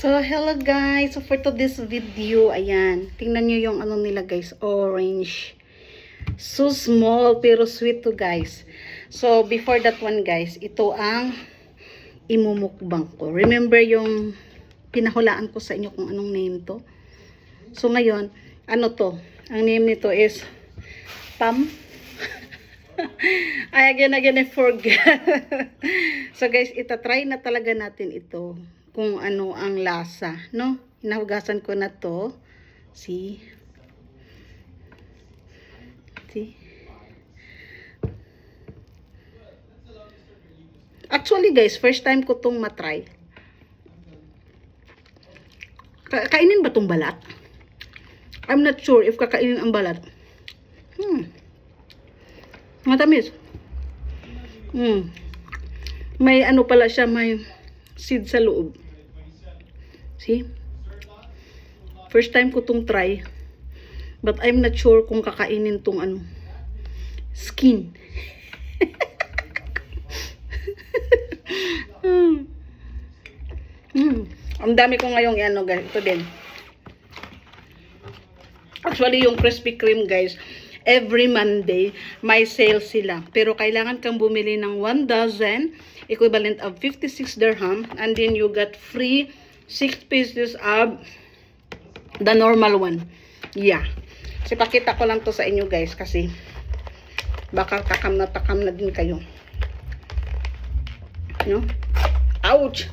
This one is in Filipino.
So, hello guys. So, for today's video, ayan. Tingnan nyo yung ano nila guys, orange. So small, pero sweet to guys. So, before that one guys, ito ang imumukbang ko. Remember yung pinahulaan ko sa inyo kung anong name to? So, ngayon, ano to? Ang name nito is Pam. I forgot. So guys, itatry na talaga natin ito. Kung ano ang lasa, no? Hinahugasan ko na to. See? Actually guys, first time ko tong matry. Kainin ba tong balat? I'm not sure if kakainin ang balat. Matamis. May ano pala siya, may seed sa loob. See? First time ko tong try. But I'm not sure kung kakainin tong ano, skin. Ang dami ko ngayong ano guys. Ito din. Actually, yung Krispy Kreme guys, every Monday, may sale sila. Pero kailangan kang bumili ng 1 dozen, equivalent of 56 dirham. And then you got free 6 pieces of the normal one. Yeah. Kasi pakita ko lang to sa inyo guys. Kasi baka takam na din kayo. No? Ouch!